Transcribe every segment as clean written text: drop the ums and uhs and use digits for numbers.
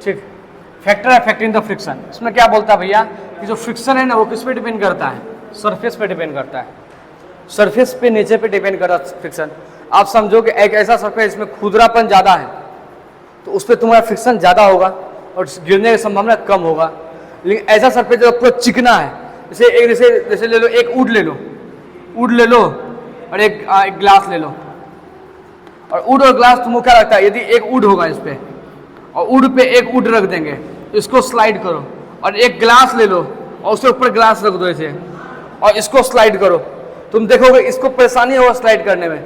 ठीक। Factor affecting the friction, इसमें क्या बोलता है भैया कि जो फ्रिक्शन है ना वो किस पे डिपेंड करता है, सरफेस पे डिपेंड करता है, सरफेस पे नीचे पे डिपेंड करता है फ्रिक्शन। आप समझो कि एक ऐसा सरफेस जिसमें खुरदरापन ज़्यादा है तो उस पर तुम्हारा फ्रिक्शन ज़्यादा होगा और गिरने की संभावना कम होगा। लेकिन ऐसा सरफेस जो पूरा चिकना है, जैसे ले लो, एक वुड ले लो और एक ग्लास ले लो, और वुड और ग्लास तुमको क्या लगता है, यदि एक वुड होगा इस पे और वुड पे एक वुड रख देंगे, इसको स्लाइड करो, और एक ग्लास ले लो और उसके ऊपर ग्लास रख दो ऐसे और इसको स्लाइड करो, तुम देखोगे इसको परेशानी होगा स्लाइड करने में,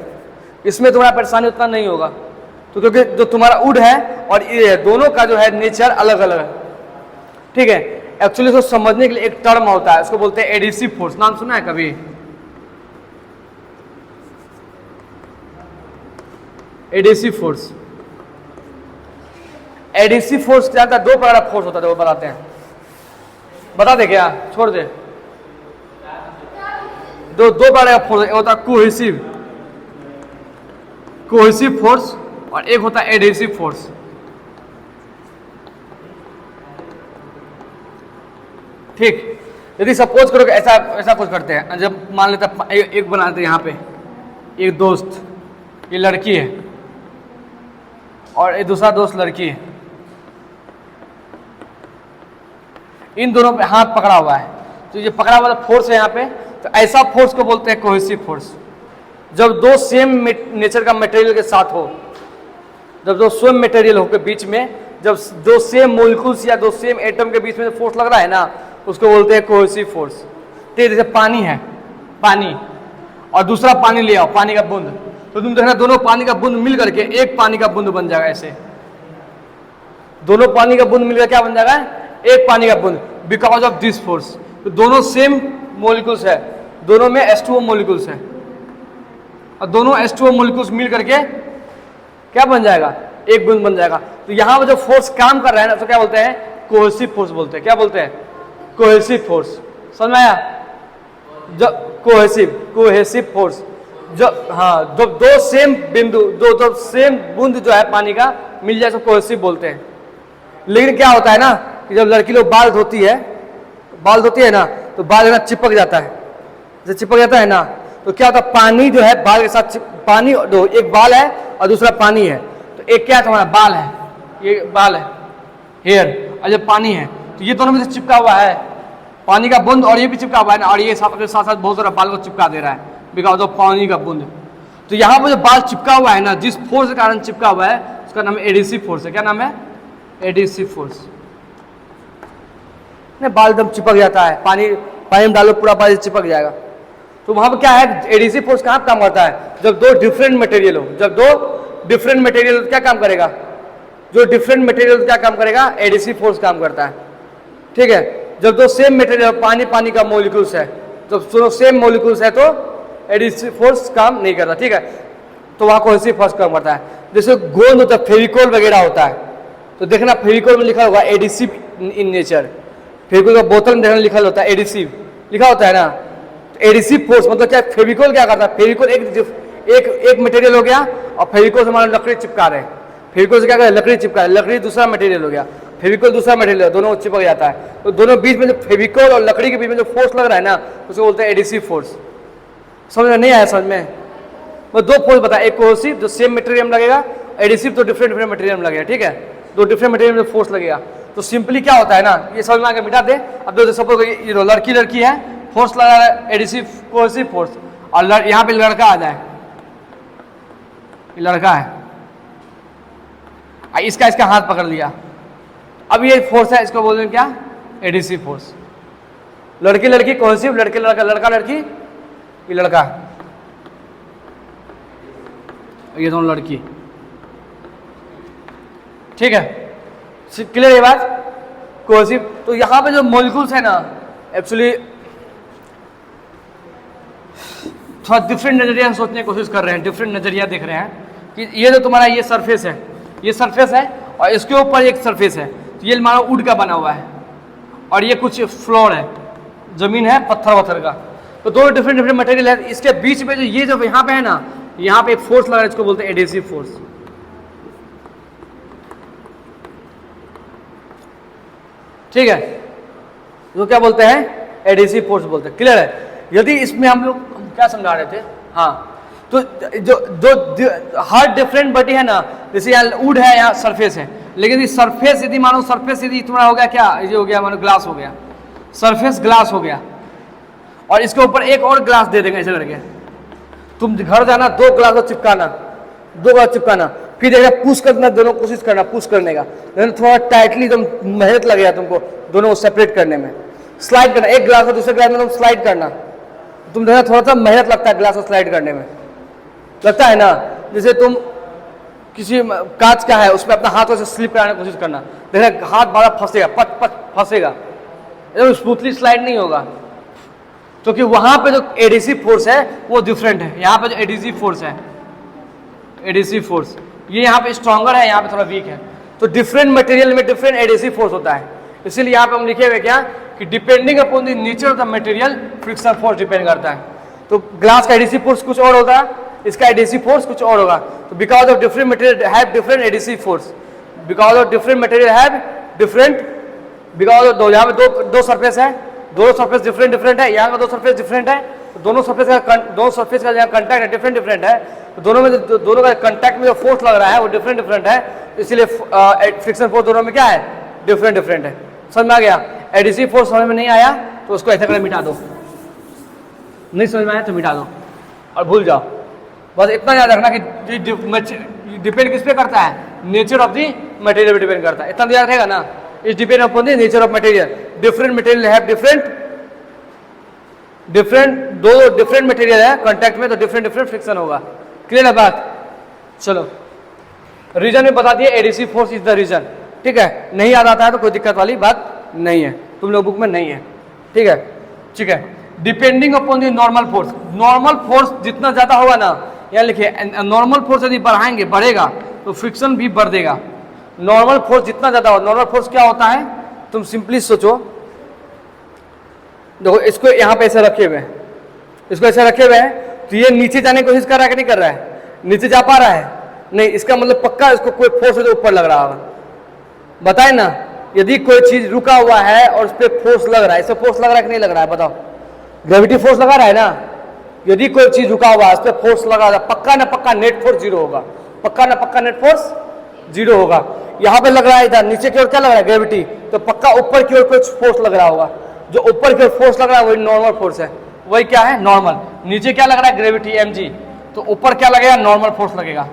इसमें तुम्हारा परेशानी उतना नहीं होगा। तो क्योंकि जो तुम्हारा वुड है और ये दोनों का जो है नेचर अलग अलग है, ठीक है। एक्चुअली इसको समझने के लिए एक टर्म होता है, उसको बोलते हैं एडिसिव फोर्स। नाम सुना है कभी? Adhesive force. एडिसिव फोर्स क्या होता है? दो प्रकार का फोर्स होता है, वो बताते हैं। बता दे क्या? छोड़ दे। दो प्रकार का फोर्स, एक होता है कोहेसिव फोर्स और एक होता है एडिसिव फोर्स। ठीक। यदि सपोज करो कि ऐसा कुछ करते हैं, जब मान लेते हैं एक बनाते हैं यहाँ पे, एक दोस्त, ये लड़की है और एक दूसरा दोस्त लड़की है, इन दोनों पे हाथ पकड़ा हुआ है, तो ये पकड़ा हुआ फोर्स है यहाँ पे, तो ऐसा फोर्स को बोलते हैं कोहेसिव फोर्स। जब दो सेम नेचर का मटेरियल के साथ हो, जब दो सेम मटेरियल हो के बीच में, जब दो सेम मोलिक्यूल्स या दो सेम एटम के बीच में फोर्स लग रहा है ना, उसको बोलते हैं कोहेसिव फोर्स। ठीक, जैसे पानी है, पानी और दूसरा पानी ले आओ, पानी का बूंद, तो तुम देखना दोनों पानी का बूंद मिल करके एक पानी का बूंद बन जाएगा। ऐसे दोनों पानी का बूंद मिलकर क्या बन जाएगा? एक पानी का बूंद, बिकॉज ऑफ दिस फोर्स। तो दोनों सेम मोलिक्यूल्स है, दोनों में H2O मोलिक्यूल्स है, और दोनों H2O मोलिक्यूल्स मिल करके क्या बन जाएगा? एक बूंद बन जाएगा। तो यहाँ पर जो फोर्स काम कर रहा है ना, तो क्या बोलते हैं? कोहेसिव फोर्स बोलते हैं। क्या बोलते हैं? Cohesive force. समझ में आया? जब कोहेसिव फोर्स, जब हाँ, जब दो सेम बिंदु, दो सेम बूंद जो है पानी का मिल जाए तो कोहेसिव बोलते हैं। लेकिन क्या होता है ना कि जब लड़की लोग बाल धोती है ना, तो बाल है ना चिपक जाता है, जब चिपक जाता है ना, तो क्या होता है? पानी जो है बाल के साथ, पानी दो, एक बाल है और दूसरा पानी है, तो एक क्या तुम्हारा बाल है, ये बाल है, हेयर, और जब पानी है तो ये दोनों में से चिपका हुआ है, पानी का बूंद, और ये भी चिपका हुआ है ना, और ये साथ साथ बहुत सारा बाल को चिपका दे रहा है बिकॉज ऑफ पानी का बूंद। तो यहाँ पर जो बाल चिपका हुआ है ना, जिस फोर्स के कारण चिपका हुआ है, उसका नाम एडिसिव फोर्स है। क्या नाम है? Adhesive force. बाल एकदम चिपक जाता है, पानी में डालो पूरा बाल चिपक जाएगा। तो वहां पर क्या है? एडिसिव फोर्स कहाँ काम करता है? जब दो डिफरेंट मटेरियल हो, क्या काम करेगा? जो डिफरेंट मटेरियल क्या काम करेगा? एडिसिव फोर्स काम करता है। ठीक है। जब दो सेम मटेरियल, पानी का मोलिक्यूल्स है, जब दोनों सेम मोलिक्यूल्स है तो एडिसिव फोर्स काम नहीं करता। ठीक है। तो वहां कोहेसिव फोर्स काम करता है। जैसे गोंद होता है, फेविकोल वगैरह होता है, तो देखना फेविकोल में लिखा होगा एडिसिव इन नेचर। फेविकोल का बोतल में देखना लिखा होता है एडिसिव, लिखा होता है ना। तो एडिसिव फोर्स मतलब क्या? फेविकोल क्या करता है? फेविकोल एक मटेरियल हो गया और फेविकोल से हमारा लकड़ी चिपका रहे हैं, फेविकोल से क्या करें? लकड़ी चिपका रहे, लकड़ी दूसरा मटेरियल हो गया, फेविकोल दूसरा मटेरियल, दोनों चिपक जाता है। तो दोनों बीच में जो फेविकोल और लकड़ी के बीच में जो फोर्स लग रहा है ना, उसको बोलते हैं एडिसिव फोर्स। समझ में नहीं आया? समझ में? मैं दो फोर्स बताया, एक कोहेसिव जो सेम मटेरियल में लगेगा, एडिसिव तो डिफरेंट मटेरियल में लगेगा। ठीक है। दो डिफरेंट मटेरियल में फोर्स लगेगा। तो सिंपली क्या होता है ना, ये समझ में आके मिटा दे। अब दो सपोज ये लड़की है, फोर्स लगा रहा है एडिसिव कोहेसिव फोर्स, और यहाँ पे लड़का आ जाए, ये लड़का है, इसका हाथ पकड़ लिया, अब ये फोर्स है, इसको बोलते हैं क्या? Adhesive force. लड़की कोहेसिव, लड़का लड़की, ये लड़का, ये दोनों लड़की। ठीक है, क्लियर ये बात? कोहेसिव। तो यहाँ पे जो मॉलिक्यूल्स है ना, एक्चुअली थोड़ा डिफरेंट नजरिया सोचने की कोशिश कर रहे हैं, डिफरेंट नजरिया देख रहे हैं कि ये जो तुम्हारा ये सरफेस है, और इसके ऊपर एक सरफेस है, तो ये हमारा वुड का बना हुआ है, और ये कुछ फ्लोर है, जमीन है पत्थर का। तो दो डिफरेंट मटेरियल है, इसके बीच में जो ये जो यहाँ पे है ना, यहाँ पे एक फोर्स लगा है, इसको बोलते हैं एडिसिव फोर्स। ठीक है, जो क्या बोलते हैं एडिसिव फोर्स बोलते हैं। क्लियर है? यदि इसमें हम लोग क्या समझा रहे थे, हाँ, तो जो हर डिफरेंट बॉडी है ना, जैसे यहाँ वुड है, यहाँ सरफेस है, लेकिन इस सरफेस यदि मानो सरफेस यदि तुम्हारा हो गया क्या, ये हो गया मानो ग्लास हो गया, सरफेस ग्लास हो गया, और इसके ऊपर एक और ग्लास दे देंगे ऐसे करके, तुम घर जाना 2 ग्लास को चिपकाना, 2 ग्लास चिपकाना, फिर देखा पुश करना, दोनों कोशिश करना पुश करने का, लेकिन थोड़ा टाइटली तुम मेहनत लगेगा तुमको दोनों को सेपरेट करने में, स्लाइड करना, एक ग्लास को दूसरे ग्लास में तुम स्लाइड करना, तुम देखा थोड़ा सा मेहनत लगता है ग्लास को स्लाइड करने में, लगता है ना। जैसे तुम किसी कांच का है उसमें अपना हाथ से स्लिप कराने की कोशिश करना, देखा हाथ बड़ा फंसेगा, पट पट फंसेगा, एकदम स्मूथली स्लाइड नहीं होगा, क्योंकि वहां पे जो एडिसिव फोर्स है वो डिफरेंट है। यहाँ पे जो एडिसिव फोर्स है, एडिसिव फोर्स ये यहाँ पे स्ट्रॉन्गर है, यहाँ पे थोड़ा वीक है, तो डिफरेंट मटेरियल में डिफरेंट एडिसिव फोर्स होता है। इसीलिए यहाँ पे हम लिखे हुए क्या कि depending upon the nature of the material friction force depend करता है। तो ग्लास का एडिसिव फोर्स कुछ और होगा, इसका एडिसिव फोर्स कुछ और होगा। तो because of different material have different adhesive force, because of different material have different, because of यहाँ पे दो सरफेस है, दोनों सरफेस डिफरेंट है, यहाँ का 2 सरफेस डिफरेंट है, तो दोनों सरफेस का यहाँ कंटैक्ट है डिफरेंट है, तो दोनों का कंटैक्ट में जो फोर्स लग रहा है वो डिफरेंट है, इसीलिए फ्रिक्शन फोर्स दोनों में क्या है डिफरेंट है। समझ में आ गया? एडिसिव फोर्स समझ में नहीं आया तो उसको ऐसा करके मिटा दो, नहीं समझ में आया तो मिटा दो और भूल जाओ। बस इतना याद रखना कि डिपेंड किस पे करता है, नेचर ऑफ द मटेरियल पे डिपेंड करता है, इतना याद रहेगा ना। Is depend upon the nature of material, different material have दो डिफरेंट मटेरियल है कांटेक्ट में, तो डिफरेंट फ्रिक्शन होगा। क्लियर है बात? चलो रीजन में बता दिए, adhesive force is the reason. ठीक है, नहीं याद आता है तो कोई दिक्कत वाली बात नहीं है, तुम लोग बुक में नहीं है। ठीक है, ठीक है। Depending upon the normal force, normal force जितना ज्यादा होगा ना, यहाँ लिखिए नॉर्मल फोर्स यदि बढ़ाएंगे बढ़ेगा तो फ्रिक्शन भी बढ़ देगा। नॉर्मल फोर्स जितना ज्यादा हो, नॉर्मल फोर्स क्या होता है तुम सिंपली सोचो, देखो इसको यहाँ पे ऐसे रखे हुए हैं, इसको ऐसे रखे हुए हैं, तो ये नीचे जाने की कोशिश कर रहा है कि नहीं कर रहा है? नीचे जा पा रहा है? नहीं, इसका मतलब पक्का इसको कोई फोर्स है जो ऊपर लग रहा होगा। बताए ना, यदि कोई चीज रुका हुआ है और उस पर फोर्स लग रहा है, इससे फोर्स लग रहा है कि नहीं लग रहा है? बताओ, ग्रेविटी फोर्स लगा रहा है ना। यदि कोई चीज रुका हुआ है, उस पर फोर्स लगा रहा है, पक्का ना पक्का नेट फोर्स 0 होगा, पक्का ना पक्का नेट फोर्स 0 होगा। यहाँ पे लग रहा है, इधर नीचे की ओर क्या लग रहा है? ग्रेविटी, तो पक्का ऊपर की ओर कुछ फोर्स लग रहा होगा। जो ऊपर की ओर फोर्स लग रहा है वही नॉर्मल फोर्स है, वही क्या है? नॉर्मल। नीचे क्या लग रहा है? ग्रेविटी mg, तो ऊपर क्या लगेगा? नॉर्मल फोर्स लगेगा।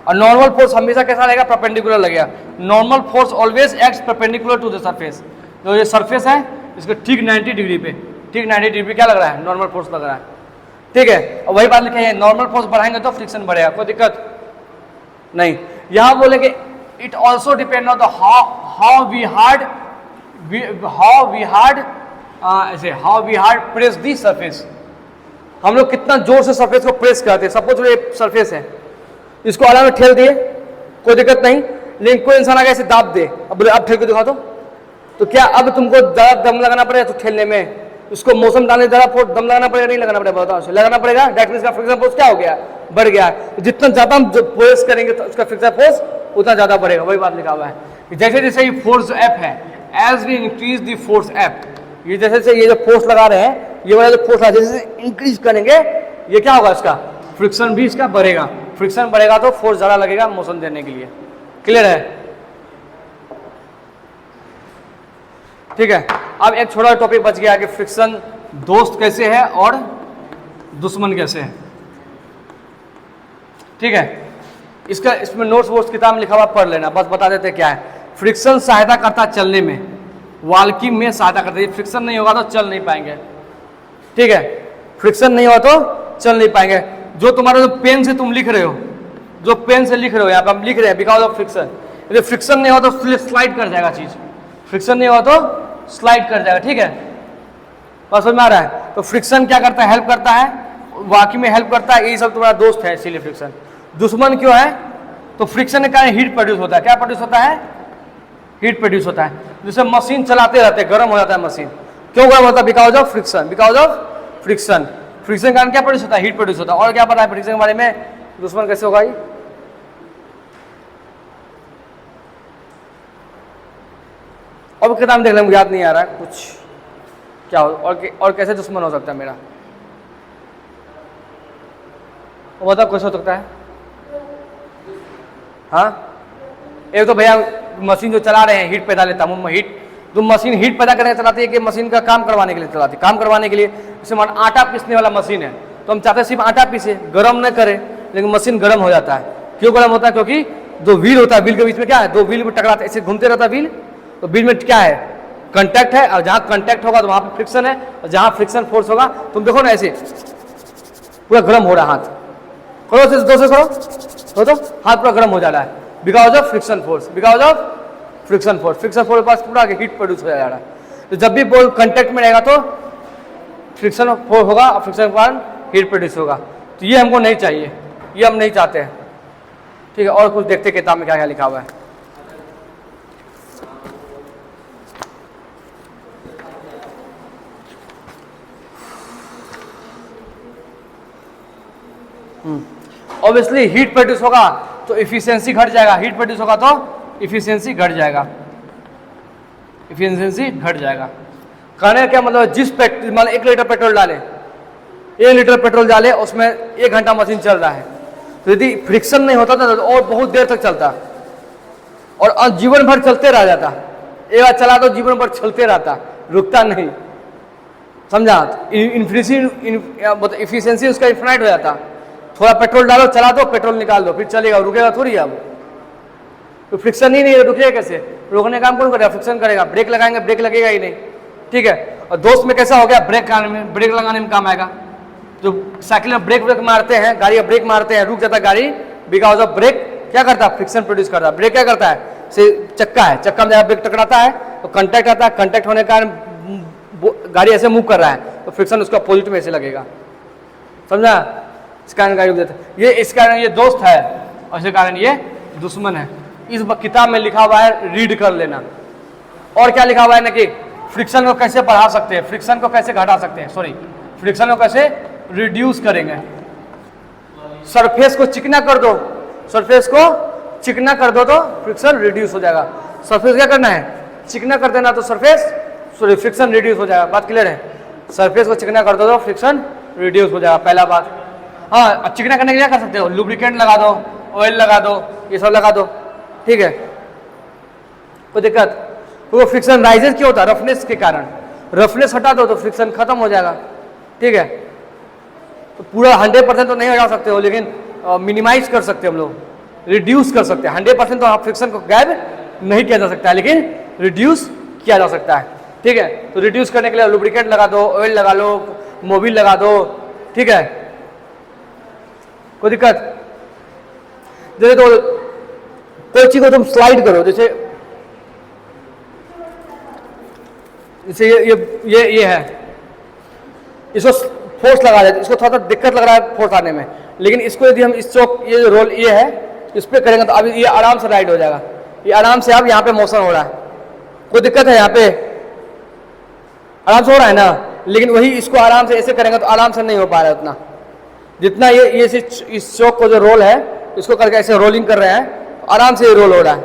और नॉर्मल फोर्स हमेशा कैसा लगेगा? परपेंडिकुलर लगेगा। Normal force always acts perpendicular to the surface. जो ये सरफेस है इसके ठीक 90 डिग्री पे, ठीक 90 डिग्री पे क्या लग रहा है? नॉर्मल फोर्स लग रहा है। ठीक है, और वही बात लिखे है, नॉर्मल फोर्स बढ़ाएंगे तो फ्रिक्शन बढ़ेगा, कोई दिक्कत नहीं। यहां बोलेंगे it also depend on the how we hard press the surface. हम लोग कितना जोर से सरफेस को प्रेस करते हैं। सपोज ये सरफेस है, इसको आला में ठेल दिए, कोई दिक्कत नहीं, लेकिन कोई इंसान आगे ऐसे दाब दे, अब बोले अब ठेल के दिखा तो क्या अब तुमको ज्यादा दम लगाना पड़ेगा तो ठेलने में? उसको मौसम डालने ज्यादा दम लगाना पड़ेगा नहीं लगाना पड़ेगा? बताओ, लगाना पड़ेगा। दैट मींस का फ्रिक्शन फोर्स क्या हो गया? बढ़ गया। तो जितना ज्यादा हम प्रेस करेंगे तो उसका फ्रिक्शन फोर्स उतना ज्यादा बढ़ेगा। वही बात लिखा हुआ है। जैसे जैसे ये फोर्स एफ है, as we increase the force F, ये जैसे जैसे ये जो फोर्स लगा रहे हैं, ये वाला जो फोर्स लगा जैसे इंक्रीज करेंगे, ये क्या होगा? इसका फ्रिक्शन भी इसका बढ़ेगा। फ्रिक्शन बढ़ेगा तो फोर्स ज्यादा लगेगा मोशन देने के लिए। क्लियर है? ठीक है, अब एक छोटा टॉपिक बच गया कि फ्रिक्शन दोस्त कैसे है और दुश्मन कैसे है। ठीक है, इसमें नोट्स वोट्स किताब में लिखा हुआ पढ़ लेना, बस बता देते क्या है। फ्रिक्शन सहायता करता है चलने में, वॉल्किंग में सहायता करता है। फ्रिक्शन नहीं होगा तो चल नहीं पाएंगे। ठीक है, फ्रिक्शन नहीं होगा तो चल नहीं पाएंगे। जो तुम्हारा जो पेन से तुम लिख रहे हो, जो पेन से लिख रहे हो, यहाँ पे हम लिख रहे हैं बिकॉज ऑफ फ्रिक्शन। यदि फ्रिक्शन नहीं हो तो स्लाइड कर जाएगा चीज, फ्रिक्शन नहीं हो तो स्लाइड कर जाएगा। ठीक है, बस समझ में आ रहा है? तो फ्रिक्शन क्या करता है? हेल्प करता है, वाकई में हेल्प करता है। यही सब तुम्हारा दोस्त है, इसीलिए फ्रिक्शन। दुश्मन क्यों है? तो फ्रिक्शन के कारण हीट प्रोड्यूस होता है। क्या प्रोड्यूस होता है? हीट प्रोड्यूस होता है। जैसे मशीन चलाते रहते हैं, गर्म हो जाता है मशीन। क्यों गर्म होता है? Because of friction, because of friction. Friction के कारण क्या प्रोड्यूस होता है? हीट प्रोड्यूस होता है। और क्या पता है फ्रिक्शन के बारे में? दुश्मन कैसे होगा ये? और किताब देख लें, याद नहीं आ रहा है कुछ क्या हो और कैसे दुश्मन हो सकता है मेरा, वो बता कैसे हो सकता है। हाँ, एक तो भैया मशीन जो चला रहे हैं हीट पैदा लेता है, हीट जो मशीन हीट पैदा करने चलाती है कि मशीन का काम करवाने के लिए चलाती है, काम करवाने के लिए। जैसे मान आटा पीसने वाला मशीन है तो हम चाहते हैं सिर्फ आटा पीसे, गर्म न करे, लेकिन मशीन गर्म हो जाता है। क्यों गर्म होता है? क्योंकि जो व्हील होता है, व्हील के बीच में क्या है, दो व्हील में टकराते, ऐसे घूमते रहता है व्हील, तो व्हील में क्या है, कंटैक्ट है, और जहाँ कंटैक्ट होगा तो वहाँ पे फ्रिक्शन है, और जहाँ फ्रिक्शन फोर्स होगा, तुम देखो ना ऐसे पूरा गर्म हो रहा है हाथ, करो दो से करो तो हाथ पूरा गर्म हो जा रहा है, because of friction force, because of friction force. Friction force के पास पूरा हीट प्रोड्यूस हो जा रहा है। तो जब भी बॉल कंटैक्ट में रहेगा तो फ्रिक्शन फोर्स होगा और फ्रिक्शन के कारण हीट प्रोड्यूस होगा। तो ये हमको नहीं चाहिए, ये हम नहीं चाहते हैं। ठीक है, और कुछ देखते किताब में क्या क्या लिखा हुआ है। ऑब्वियसली हीट प्रोड्यूस होगा तो इफिशियंसी घट जाएगा, हीट प्रोड्यूस होगा तो इफिशियंसी घट जाएगा, इफिशियंसी घट जाएगा। कहने का क्या मतलब, जिस मान 1 लीटर पेट्रोल डाले, 1 लीटर पेट्रोल डाले, उसमें 1 घंटा मशीन चल रहा है, तो यदि फ्रिक्शन नहीं होता था तो और बहुत देर तक चलता और जीवन भर चलते रह जाता। एक बार चला तो जीवन भर चलते रहता, रुकता नहीं, समझा। इफिशियंसी उसका इन्फिनाइट हो जाता। थोड़ा पेट्रोल डालो, चला दो, पेट्रोल निकाल दो, फिर चलेगा, रुकेगा थोड़ी अब। तो फ्रिक्शन ही नहीं है, रुकेगा कैसे? रोकने का काम कौन करेगा? फ्रिक्शन करेगा। ब्रेक लगाएंगे, ब्रेक लगेगा ही नहीं। ठीक है, और दोस्त में कैसा हो गया, ब्रेक लगाने में काम आएगा। जो साइकिल में ब्रेक मारते हैं, गाड़ी का ब्रेक मारते हैं, रुक जाता है गाड़ी, बिकॉज ऑफ ब्रेक क्या करता है, फ्रिक्शन प्रोड्यूस करता है। ब्रेक क्या करता है, से चक्का है, चक्का में जब ब्रेक टकराता है तो कंटैक्ट आता है, कंटैक्ट होने के कारण गाड़ी ऐसे मूव कर रहा है तो फ्रिक्शन उसका अपोजिट में ऐसे लगेगा, समझा। इस कारण गाड़ी देता है। ये इस कारण ये दोस्त है और इस कारण ये दुश्मन है। इस किताब में लिखा हुआ है, रीड कर लेना। और क्या लिखा हुआ है ना कि फ्रिक्शन को कैसे बढ़ा सकते हैं, फ्रिक्शन को कैसे घटा सकते हैं, सॉरी फ्रिक्शन को कैसे रिड्यूस करेंगे। सरफेस को चिकना कर दो, सरफेस को चिकना कर दो तो फ्रिक्शन रिड्यूस हो जाएगा। सरफेस क्या करना है, चिकना कर देना तो सरफेस सॉरी फ्रिक्शन रिड्यूस हो जाएगा। बात क्लियर है? सरफेस को चिकना कर दो तो फ्रिक्शन रिड्यूस हो जाएगा, पहला बात। हाँ, चिकना करने के लिए क्या कर सकते हो, लुब्रिकेंट लगा दो, ऑयल लगा दो, ये सब लगा दो, ठीक है, कोई दिक्कत। वो फ्रिक्शन राइजेस क्यों होता है, रफनेस के कारण। रफनेस हटा दो तो फ्रिक्शन खत्म हो जाएगा, ठीक है। तो पूरा 100% तो नहीं हटा सकते हो, लेकिन मिनिमाइज कर सकते हैं हम लोग, रिड्यूस कर सकते हैं। 100% तो आप फ्रिक्शन को गायब नहीं किया जा सकता है, लेकिन रिड्यूस किया जा सकता है, ठीक है। तो रिड्यूस करने के लिए लुब्रिकेंट लगा दो, ऑयल लगा लो, मोबिल लगा दो, ठीक है, कोई दिक्कत। जैसे तो कोई चीज को तुम स्लाइड करो, जैसे ये है, इसको फोर्स लगा देते, इसको थोड़ा सा दिक्कत लग रहा है फोर्स आने में, लेकिन इसको यदि हम इस चौक ये रोल ये है इस पर करेंगे तो अभी ये आराम से राइड हो जाएगा। ये आराम से अब यहाँ पे मोशन हो रहा है, कोई दिक्कत है, यहाँ पे आराम से हो रहा है ना। लेकिन वही इसको आराम से ऐसे करेंगे तो आराम से नहीं हो पा रहा है उतना, जितना ये इस चौक को जो रोल है इसको करके ऐसे रोलिंग कर रहे हैं तो आराम से ये रोल हो रहा है।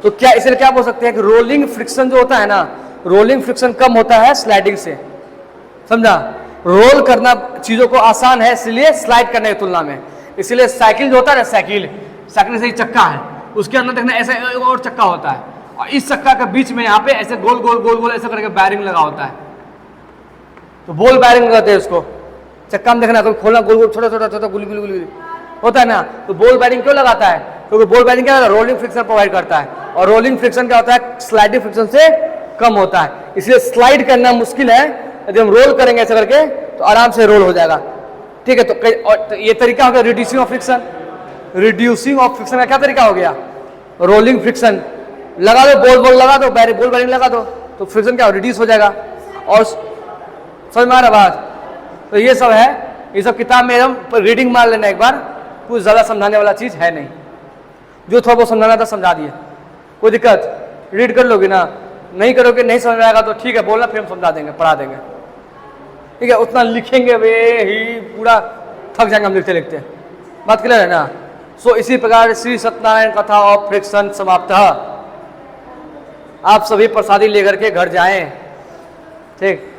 तो क्या इसलिए क्या बोल सकते हैं कि रोलिंग फ्रिक्शन जो होता है ना, रोलिंग फ्रिक्शन कम होता है स्लाइडिंग से, समझा। रोल करना चीजों को आसान है इसलिए स्लाइड करने की तुलना में। इसलिए साइकिल जो होता है ना, साइकिल जैसे ही चक्का है, उसके अंदर देखना ऐसे और चक्का होता है, और इस चक्का के बीच में यहाँ पे ऐसे गोल गोल गोल गोल ऐसे करके बैरिंग लगा होता है, तो बॉल बैरिंग लगाते हैं उसको। चक्का में देखना, कोई खोलना गोल गोल छोटा छोटा छोटा गुली गुली गुली होता है ना, तो बॉल बैरिंग क्यों लगाता है, क्योंकि बॉल बैरिंग क्या होता है, रोलिंग फ्रिक्शन प्रोवाइड करता है, और रोलिंग फ्रिक्शन क्या होता है, स्लाइडिंग फ्रिक्शन से कम होता है। इसलिए स्लाइड करना मुश्किल है, यदि हम रोल करेंगे ऐसे करके तो आराम से रोल हो जाएगा, ठीक है। तो ये तरीका हो गया reducing of friction. Reducing of friction का क्या तरीका हो गया, रोलिंग फ्रिक्शन लगा दो, बॉल लगा दो, बॉल बैरिंग लगा दो, तो फ्रिक्शन क्या रिड्यूस हो जाएगा। और समझ में आ रहा बात। तो ये सब है, ये सब किताब में एकदम रीडिंग मार लेना एक बार, कुछ ज़्यादा समझाने वाला चीज़ है नहीं, जो थोड़ा बहुत समझाना था समझा दिए, कोई दिक्कत। रीड कर लोगे ना, नहीं करोगे नहीं समझ में आएगा तो ठीक है बोलना, फिर हम समझा देंगे, पढ़ा देंगे, ठीक है। उतना लिखेंगे वे ही पूरा थक जाएंगे हम लिखते लिखते, बात क्लियर है ना। सो इसी प्रकार श्री सत्यनारायण कथा ऑफ फ्रिक्शन समाप्त। आप सभी प्रसादी लेकर के घर जाएं। ठीक।